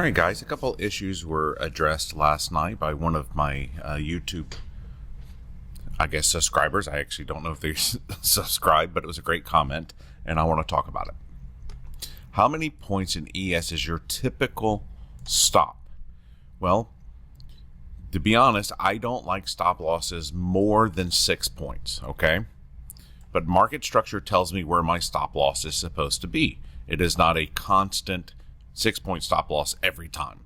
right, guys, a couple issues were addressed last night by one of my YouTube, subscribers. I actually don't know if they subscribe, but it was a great comment, and I want to talk about it. How many points in ES is your typical stop? Well, to be honest, I don't like stop losses more than 6 points, okay? But market structure tells me where my stop loss is supposed to be. It is not a constant 6-point stop loss every time.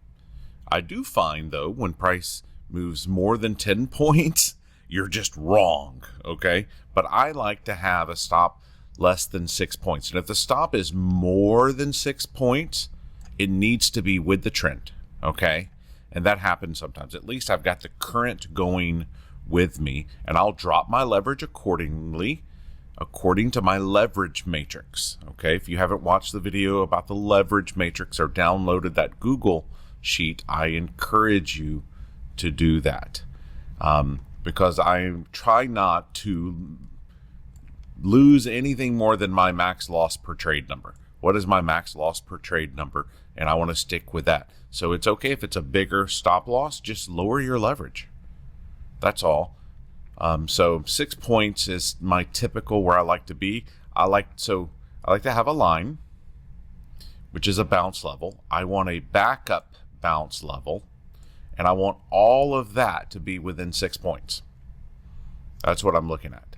I do find, though, when price moves more than 10 points, you're just wrong, okay? But I like to have a stop less than 6 points. And if the stop is more than 6 points, it needs to be with the trend, okay? And that happens sometimes. At least I've got the current going with me, and I'll drop my leverage accordingly, according to my leverage matrix. Okay, if you haven't watched the video about the leverage matrix or downloaded that Google sheet, I encourage you to do that, because I try not to lose anything more than my max loss per trade number. What is my max loss per trade number? And I want to stick with that. So it's okay if it's a bigger stop loss, just lower your leverage. That's all. So 6 points is my typical where I like to be. I like to have a line, which is a bounce level. I want a backup bounce level, and I want all of that to be within 6 points. That's what I'm looking at.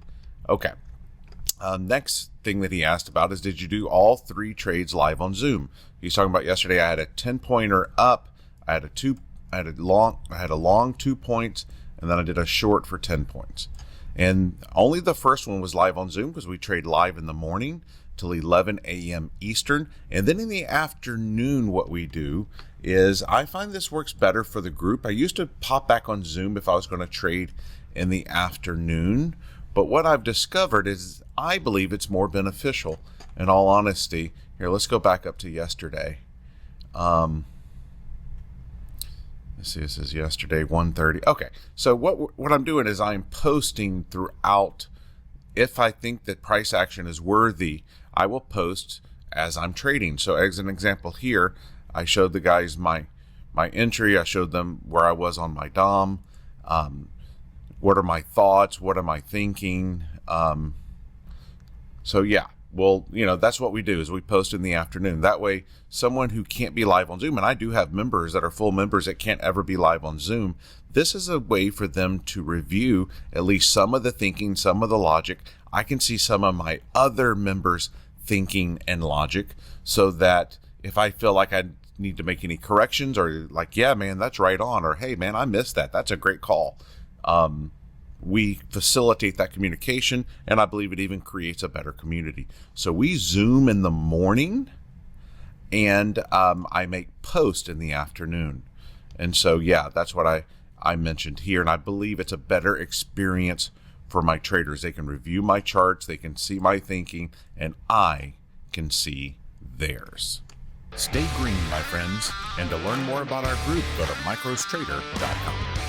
Okay. Next thing that he asked about is, did you do all 3 trades live on Zoom? He's talking about yesterday. I had a 10-pointer up. I had a long 2 points. And then I did a short for 10 points. And only the first one was live on Zoom because we trade live in the morning till 11 a.m. Eastern. And then in the afternoon, what we do is, I find this works better for the group. I used to pop back on Zoom if I was going to trade in the afternoon. But what I've discovered is I believe it's more beneficial, in all honesty. Here, let's go back up to yesterday. See, this is yesterday, 1:30. Okay, so what I'm doing is I'm posting throughout. If I think that price action is worthy, I will post as I'm trading. So as an example here, I showed the guys my entry. I showed them where I was on my DOM. What are my thoughts? What am I thinking? So yeah. Well, that's what we do, is we post in the afternoon. That way, someone who can't be live on Zoom, and I do have members that are full members that can't ever be live on Zoom, this is a way for them to review at least some of the thinking, some of the logic. I can see some of my other members' thinking and logic, so that if I feel like I need to make any corrections, or like, yeah, man, that's right on, or hey, man, I missed that. That's a great call. We facilitate that communication, and I believe it even creates a better community. So we Zoom in the morning, and I make posts in the afternoon. And so, yeah, that's what I mentioned here, and I believe it's a better experience for my traders. They can review my charts, they can see my thinking, and I can see theirs. Stay green, my friends, and to learn more about our group, go to microstrader.com.